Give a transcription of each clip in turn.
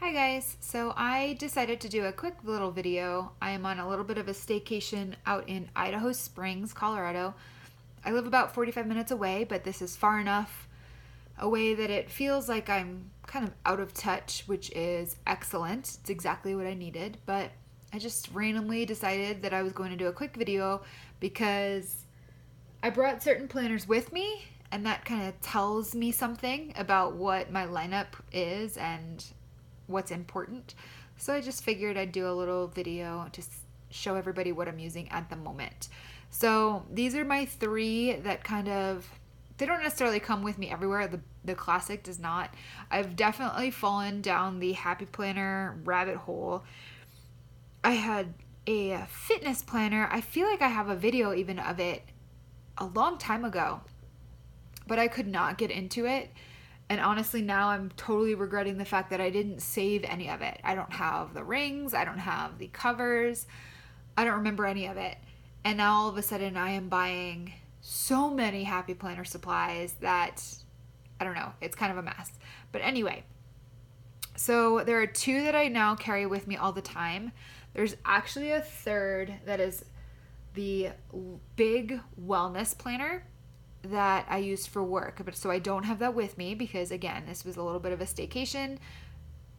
Hi guys, so I decided to do a quick little video. I am on a little bit of a staycation out in Idaho Springs, Colorado. I live about 45 minutes away, but this is far enough away that it feels like I'm kind of out of touch, which is excellent. It's exactly what I needed, but I just randomly decided that I was going to do a quick video because I brought certain planners with me, and that kind of tells me something about what my lineup is and what's important. So I just figured I'd do a little video to show everybody what I'm using at the moment. So these are my three that they don't necessarily come with me everywhere. The classic does not. I've definitely fallen down the happy planner rabbit hole. I had a fitness planner. I feel like I have a video even of it a long time ago, but I could not get into it. And honestly, now I'm totally regretting the fact that I didn't save any of it. I don't have the rings, I don't have the covers, I don't remember any of it. And now all of a sudden I am buying so many Happy Planner supplies that, I don't know, it's kind of a mess. But anyway, so there are two that I now carry with me all the time. There's actually a third that is the big wellness planner that I used for work. But so I don't have that with me because, again, this was a little bit of a staycation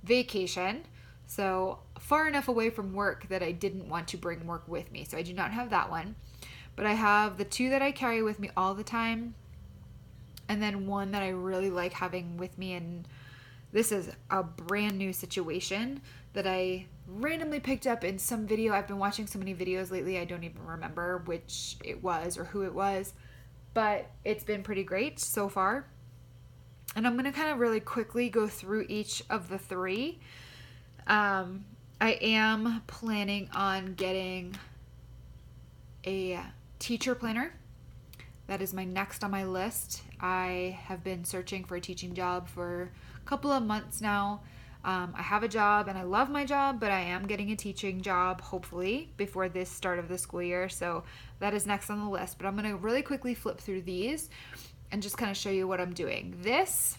vacation. So far enough away from work that I didn't want to bring work with me. So I do not have that one. But I have the two that I carry with me all the time. And then one that I really like having with me. And this is a brand new situation that I randomly picked up in some video. I've been watching so many videos lately, I don't even remember which it was or who it was. But it's been pretty great so far. And I'm going to kind of really quickly go through each of the three. I am planning on getting a teacher planner. That is my next on my list. I have been searching for a teaching job for a couple of months now. I have a job and I love my job, but I am getting a teaching job hopefully before this start of the school year. So that is next on the list. But I'm going to really quickly flip through these and just kind of show you what I'm doing. This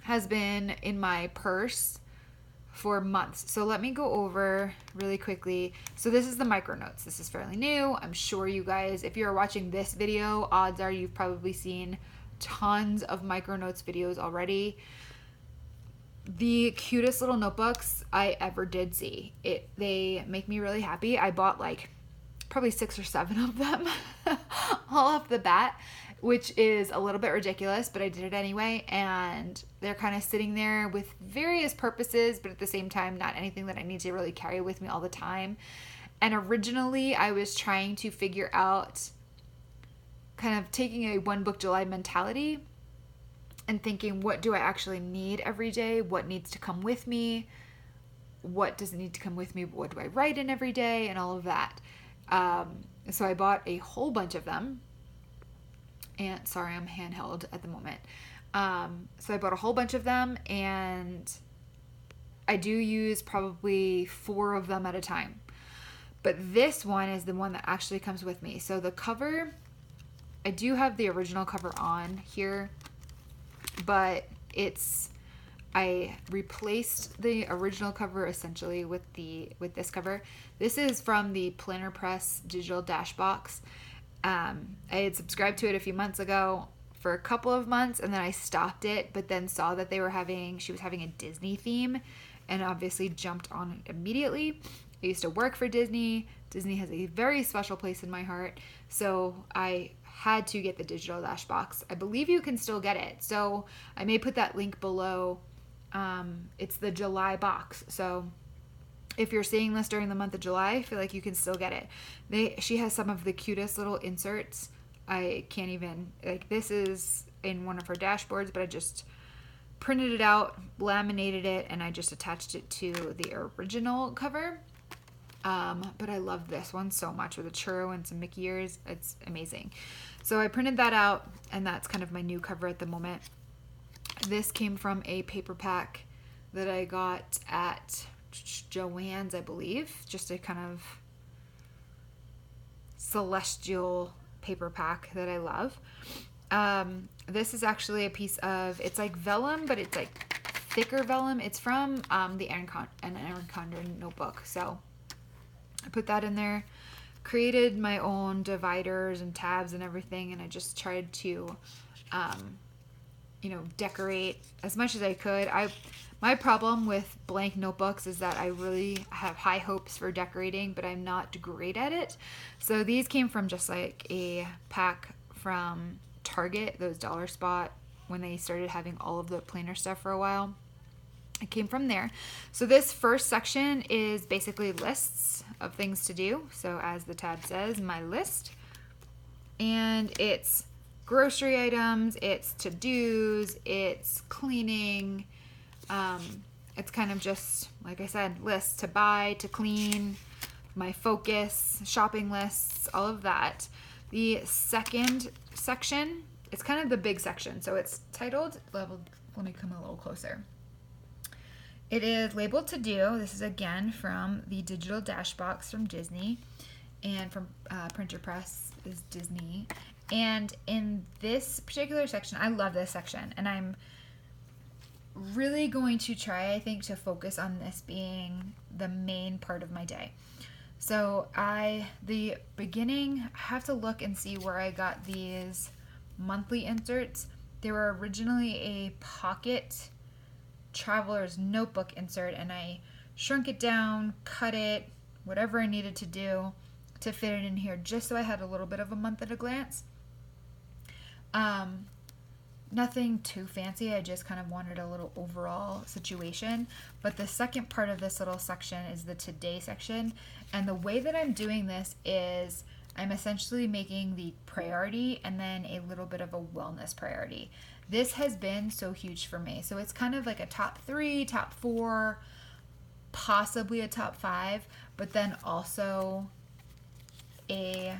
has been in my purse for months. So let me go over really quickly. So this is the micro notes. This is fairly new. I'm sure you guys, if you're watching this video, odds are you've probably seen tons of micro notes videos already. The cutest little notebooks I ever did see. They make me really happy. I bought like probably 6 or 7 of them all off the bat, which is a little bit ridiculous, but I did it anyway. And they're kind of sitting there with various purposes, but at the same time, not anything that I need to really carry with me all the time. And originally, I was trying to figure out kind of taking a one book July mentality and thinking, what do I actually need every day? What needs to come with me? What doesn't need to come with me? What do I write in every day? And all of that. So I bought a whole bunch of them. And sorry, I'm handheld at the moment. So I bought a whole bunch of them, and I do use probably 4 of them at a time. But this one is the one that actually comes with me. So the cover, I do have the original cover on here, but I replaced the original cover essentially with this cover. This is from the Planner Press digital dash box. I had subscribed to it a few months ago for a couple of months, and then I stopped it, but then saw that she was having a Disney theme, and obviously jumped on it immediately. I used to work for Disney. Disney has a very special place in my heart, so I had to get the digital dash box. I believe you can still get it, so I may put that link below. It's the July box, so if you're seeing this during the month of July, I feel like you can still get it. She has some of the cutest little inserts. I can't even, like, this is in one of her dashboards, but I just printed it out, laminated it, and I just attached it to the original cover. But I love this one so much with a churro and some Mickey ears. It's amazing. So I printed that out, and that's kind of my new cover at the moment. This came from a paper pack that I got at Joanns, I believe. Just a kind of celestial paper pack that I love. This is actually a piece of, it's like vellum, but it's like thicker vellum. It's from the Anaconda notebook. So I put that in there, created my own dividers and tabs and everything, and I just tried to, decorate as much as I could. My problem with blank notebooks is that I really have high hopes for decorating, but I'm not great at it. So these came from just like a pack from Target, those Dollar Spot, when they started having all of the planner stuff for a while. It came from there. So this first section is basically lists of things to do. So as the tab says, my list. And it's grocery items, it's to-dos, it's cleaning. It's kind of just, like I said, lists to buy, to clean, my focus, shopping lists, all of that. The second section, it's kind of the big section. So it's titled, let me come a little closer. It is labeled to do. This is again from the digital dash box from Disney, and from Printer Press is Disney. And in this particular section, I love this section, and I'm really going to try, I think, to focus on this being the main part of my day. So the beginning, I have to look and see where I got these monthly inserts. They were originally a pocket traveler's notebook insert, and I shrunk it down, cut it, whatever I needed to do to fit it in here, just so I had a little bit of a month at a glance. Nothing too fancy. I just kind of wanted a little overall situation. But the second part of this little section is the today section. And the way that I'm doing this is I'm essentially making the priority and then a little bit of a wellness priority. This has been so huge for me. So it's kind of like a top 3, top 4, possibly a top 5, but then also a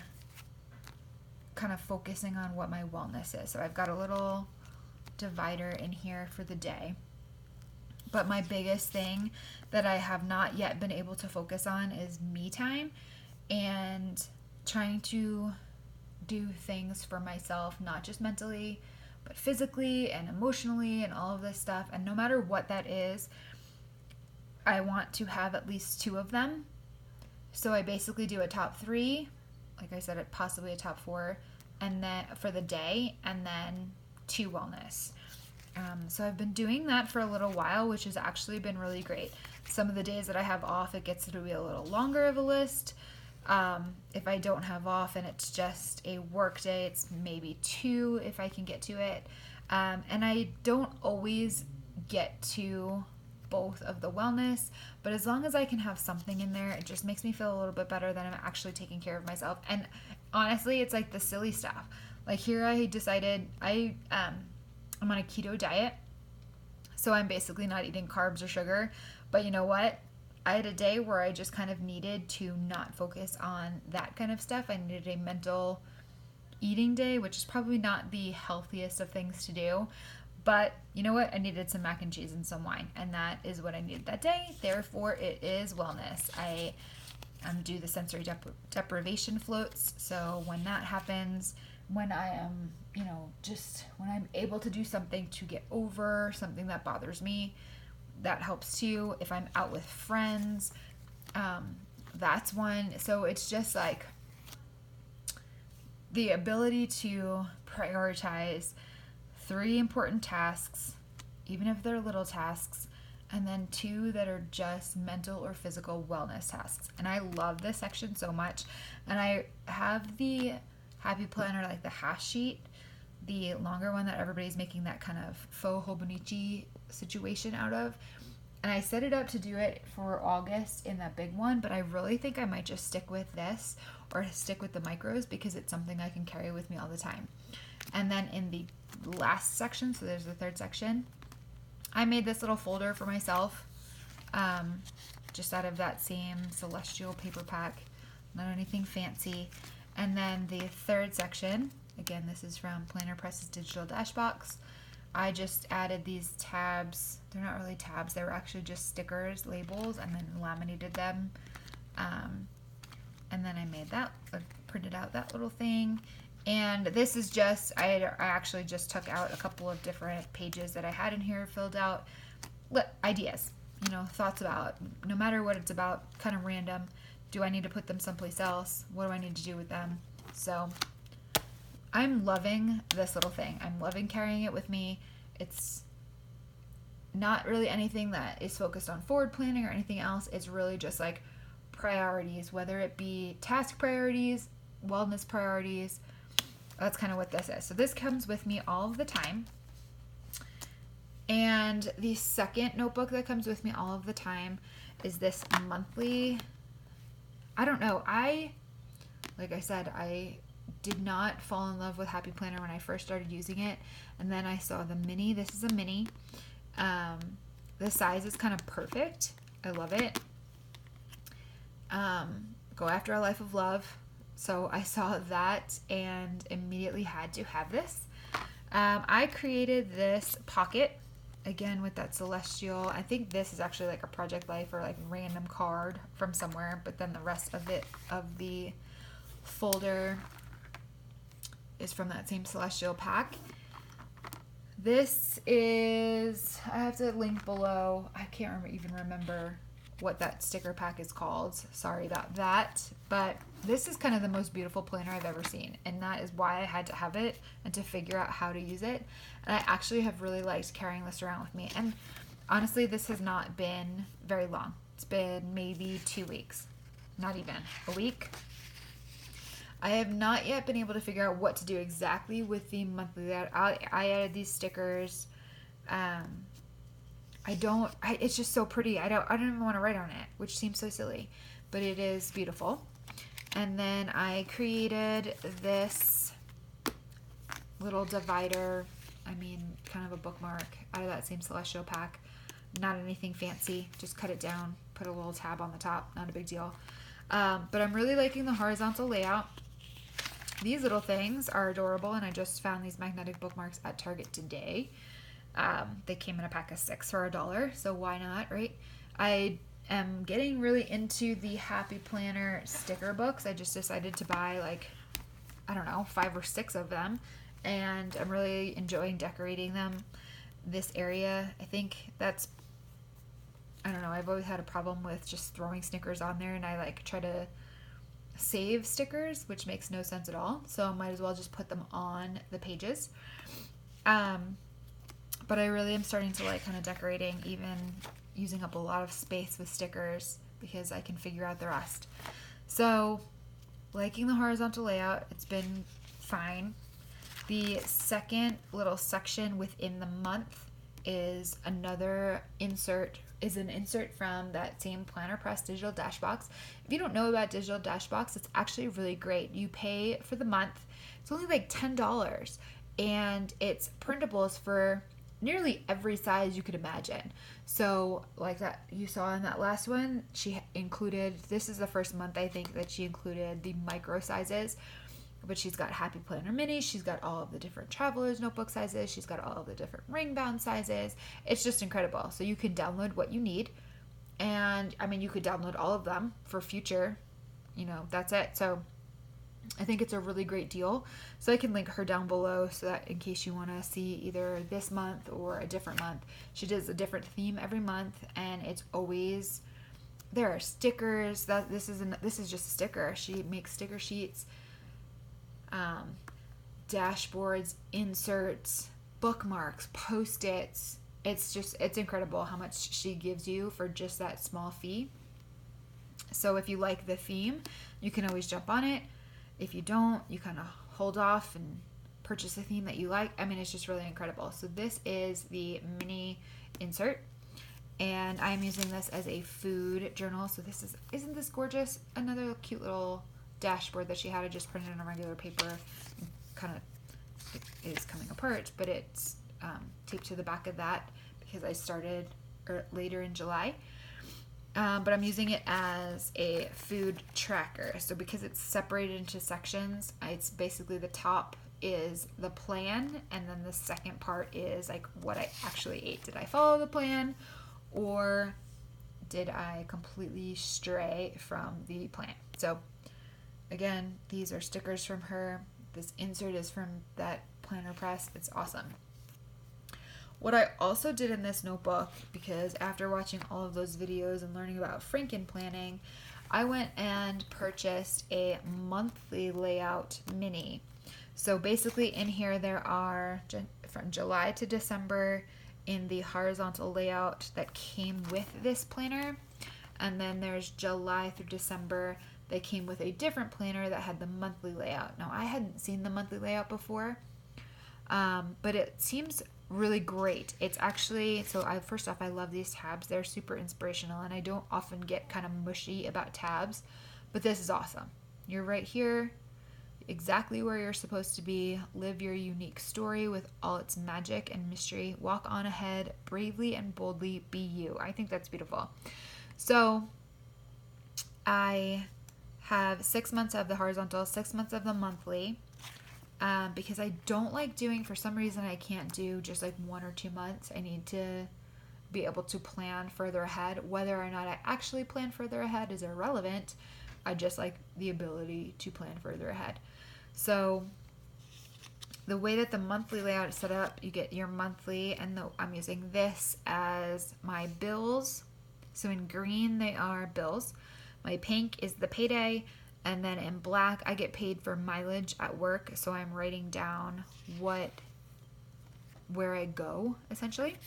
kind of focusing on what my wellness is. So I've got a little divider in here for the day. But my biggest thing that I have not yet been able to focus on is me time and trying to do things for myself, not just mentally, but physically and emotionally and all of this stuff. And no matter what that is, I want to have at least 2 of them. So I basically do a top 3, like I said, possibly a top 4, and then for the day, and then 2 wellness. So I've been doing that for a little while, which has actually been really great. Some of the days that I have off, it gets to be a little longer of a list. If I don't have off and it's just a work day, it's maybe 2 if I can get to it. And I don't always get to both of the wellness, but as long as I can have something in there, it just makes me feel a little bit better that I'm actually taking care of myself. And honestly, it's like the silly stuff. Like here I decided I'm on a keto diet, so I'm basically not eating carbs or sugar. But you know what? I had a day where I just kind of needed to not focus on that kind of stuff. I needed a mental eating day, which is probably not the healthiest of things to do. But you know what? I needed some mac and cheese and some wine, and that is what I needed that day. Therefore, it is wellness. I do the sensory deprivation floats. So when that happens, when I am, when I'm able to do something to get over something that bothers me, that helps too. If I'm out with friends, that's one. So it's just like the ability to prioritize 3 important tasks, even if they're little tasks, and then 2 that are just mental or physical wellness tasks. And I love this section so much. And I have the Happy Planner, like the hash sheet, the longer one that everybody's making that kind of faux Hobonichi situation out of. And I set it up to do it for August in that big one, but I really think I might just stick with this or stick with the micros because it's something I can carry with me all the time. And then in the last section, so there's the third section, I made this little folder for myself, just out of that same Celestial paper pack, not anything fancy. And then the third section, again, this is from Planner Press's digital dash box. I just added these tabs. They're not really tabs. They were actually just stickers, labels, and then laminated them. And then I made that, printed out that little thing. And this is just, I actually just took out a couple of different pages that I had in here, filled out ideas, thoughts about, no matter what it's about, kind of random. Do I need to put them someplace else? What do I need to do with them? So I'm loving this little thing. I'm loving carrying it with me. It's not really anything that is focused on forward planning or anything else. It's really just like priorities, whether it be task priorities, wellness priorities. That's kind of what this is. So this comes with me all of the time. And the second notebook that comes with me all of the time is this monthly. I don't know. Like I said, I did not fall in love with Happy Planner when I first started using it. And then I saw the mini. This is a mini. The size is kind of perfect. I love it. Go after a life of love. So I saw that and immediately had to have this. I created this pocket, again with that celestial. I think this is actually like a Project Life or like random card from somewhere, but then the rest of it, of the folder, is from that same celestial pack. This is, I have to link below. I can't even remember what that sticker pack is called. Sorry about that. But this is kind of the most beautiful planner I've ever seen. And that is why I had to have it and to figure out how to use it. And I actually have really liked carrying this around with me. And honestly, this has not been very long. It's been maybe 2 weeks. Not even a week. I have not yet been able to figure out what to do exactly with the monthly. That I added these stickers. It's just so pretty. I don't even want to write on it, which seems so silly, but it is beautiful. And then I created this little divider. Kind of a bookmark out of that same celestial pack. Not anything fancy. Just cut it down, put a little tab on the top. Not a big deal. But I'm really liking the horizontal layout. These little things are adorable, and I just found these magnetic bookmarks at Target today. They came in a pack of 6 for $1, so why not, right? I am getting really into the Happy Planner sticker books. I just decided to buy 5 or 6 of them, and I'm really enjoying decorating them. This area, I think I've always had a problem with just throwing stickers on there, and I try to save stickers, which makes no sense at all. So I might as well just put them on the pages. But I really am starting to like kind of decorating, even using up a lot of space with stickers because I can figure out the rest. So liking the horizontal layout, it's been fine. The second little section within the month is an insert from that same Planner Press digital dash box. If you don't know about digital dash box, it's actually really great. You pay for the month. It's only like $10, and it's printables for nearly every size you could imagine. So like that you saw in that last one, she included, this is the first month I think that she included the micro sizes. But she's got Happy Planner Mini. She's got all of the different Traveler's Notebook sizes. She's got all of the different ring bound sizes. It's just incredible. So you can download what you need. And you could download all of them for future, that's it. So I think it's a really great deal. So I can link her down below so that in case you want to see either this month or a different month. She does a different theme every month, and it's always, there are stickers. This is just a sticker. She makes sticker sheets. Dashboards, inserts, bookmarks, post-its. It's incredible how much she gives you for just that small fee. So if you like the theme, you can always jump on it. If you don't, you kind of hold off and purchase a theme that you like. It's just really incredible. So this is the mini insert, and I'm using this as a food journal. So isn't this gorgeous? Another cute little dashboard that she had. I just printed on a regular paper. Kind of, it is coming apart, but it's taped to the back of that because I started later in July. But I'm using it as a food tracker. So because it's separated into sections, it's basically the top is the plan, and then the second part is like what I actually ate. Did I follow the plan, or did I completely stray from the plan? So again, these are stickers from her. This insert is from that Planner Press. It's awesome. What I also did in this notebook, because after watching all of those videos and learning about Franken planning, I went and purchased a monthly layout mini. So basically in here there are from July to December in the horizontal layout that came with this planner. And then there's July through December that came with a different planner that had the monthly layout. Now I hadn't seen the monthly layout before, but it seems really great. It's actually, first off, I love these tabs. They're super inspirational, and I don't often get kind of mushy about tabs, but this is awesome. You're right here, exactly where you're supposed to be. Live your unique story with all its magic and mystery. Walk on ahead, bravely and boldly, be you. I think that's beautiful. So I have 6 months of the horizontal, 6 months of the monthly, because I don't like doing, for some reason I can't do just like 1 or 2 months. I need to be able to plan further ahead. Whether or not I actually plan further ahead is irrelevant. I just like the ability to plan further ahead. So the way that the monthly layout is set up, you get your monthly, and I'm using this as my bills. So in green they are bills. My pink is the payday, and then in black I get paid for mileage at work. So I'm writing down where I go, essentially.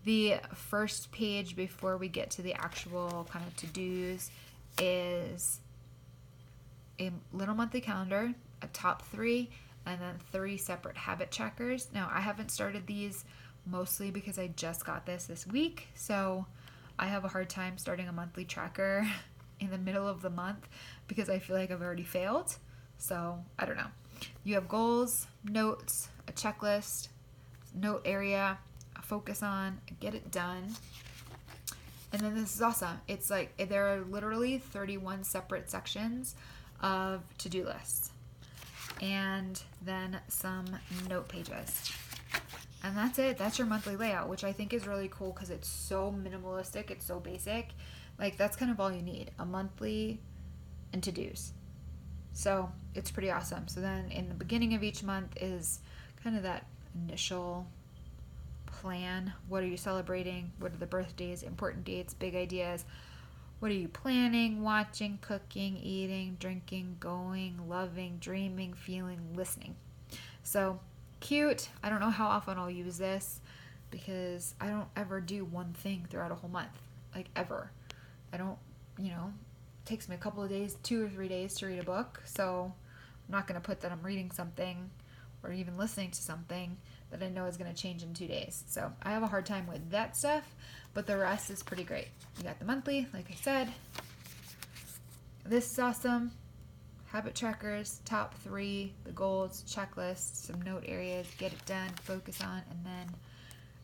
The first page before we get to the actual kind of to-dos is a little monthly calendar, a top 3, and then 3 separate habit trackers. Now I haven't started these mostly because I just got this week, so I have a hard time starting a monthly tracker in the middle of the month because I feel like I've already failed. So I don't know. You have goals, notes, a checklist, note area, a focus on, get it done. And then this is awesome. It's like there are literally 31 separate sections of to-do lists, and then some note pages. And that's it. That's your monthly layout, which I think is really cool because it's so minimalistic. It's so basic. Like, that's kind of all you need, a monthly and to-dos. So it's pretty awesome. So then in the beginning of each month is kind of that initial plan. What are you celebrating? What are the birthdays, important dates, big ideas? What are you planning, watching, cooking, eating, drinking, going, loving, dreaming, feeling, listening? So cute. I don't know how often I'll use this because I don't ever do one thing throughout a whole month, like ever. I don't, it takes me a couple of days, 2 or 3 days to read a book. So I'm not going to put that I'm reading something or even listening to something that I know is going to change in 2 days. So I have a hard time with that stuff, but the rest is pretty great. You got the monthly, like I said. This is awesome. Habit trackers, top 3, the goals, checklists, some note areas, get it done, focus on, and then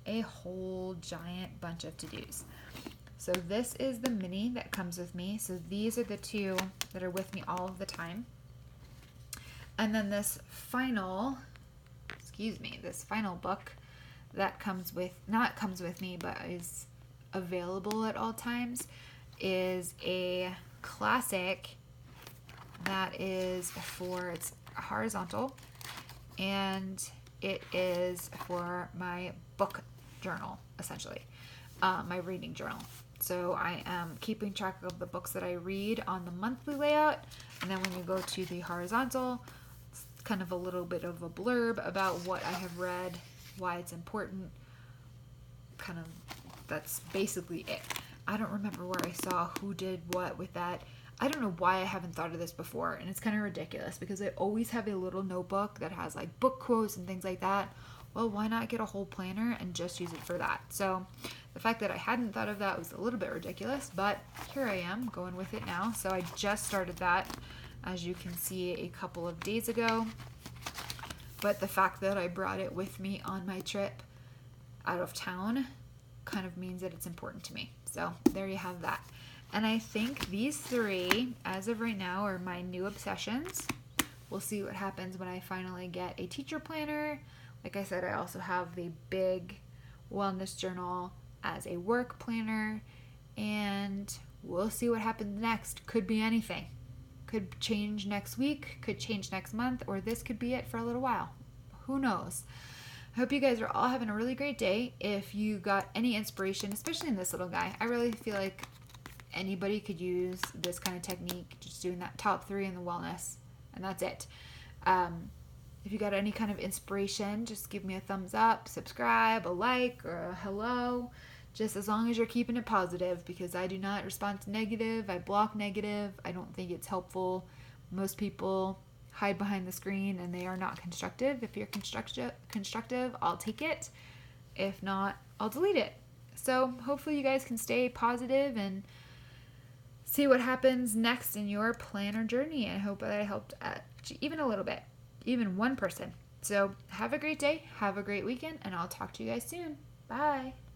a whole giant bunch of to-dos. So this is the mini that comes with me. So these are the 2 that are with me all of the time. And then this final book that not comes with me, but is available at all times, is a classic that is it's horizontal, and it is for my book journal, essentially, my reading journal. So I am keeping track of the books that I read on the monthly layout, and then when you go to the horizontal, it's kind of a little bit of a blurb about what I have read, why it's important. Kind of, that's basically it. I don't remember where I saw who did what with that. I don't know why I haven't thought of this before, and it's kind of ridiculous because I always have a little notebook that has like book quotes and things like that. Well, why not get a whole planner and just use it for that? So the fact that I hadn't thought of that was a little bit ridiculous, but here I am going with it now. So I just started that, as you can see, a couple of days ago. But the fact that I brought it with me on my trip out of town kind of means that it's important to me. So there you have that. And I think these 3, as of right now, are my new obsessions. We'll see what happens when I finally get a teacher planner. Like I said, I also have the big wellness journal as a work planner, and we'll see what happens next. Could be anything. Could change next week, could change next month, or this could be it for a little while. Who knows? I hope you guys are all having a really great day. If you got any inspiration, especially in this little guy, I really feel like anybody could use this kind of technique, just doing that top 3 in the wellness, and that's it. If you got any kind of inspiration, just give me a thumbs up, subscribe, a like, or a hello, just as long as you're keeping it positive, because I do not respond to negative. I block negative. I don't think it's helpful. Most people hide behind the screen and they are not constructive. If you're constructive, I'll take it. If not, I'll delete it. So hopefully you guys can stay positive and see what happens next in your plan or journey. I hope that I helped even a little bit, even one person. So have a great day, have a great weekend, and I'll talk to you guys soon. Bye.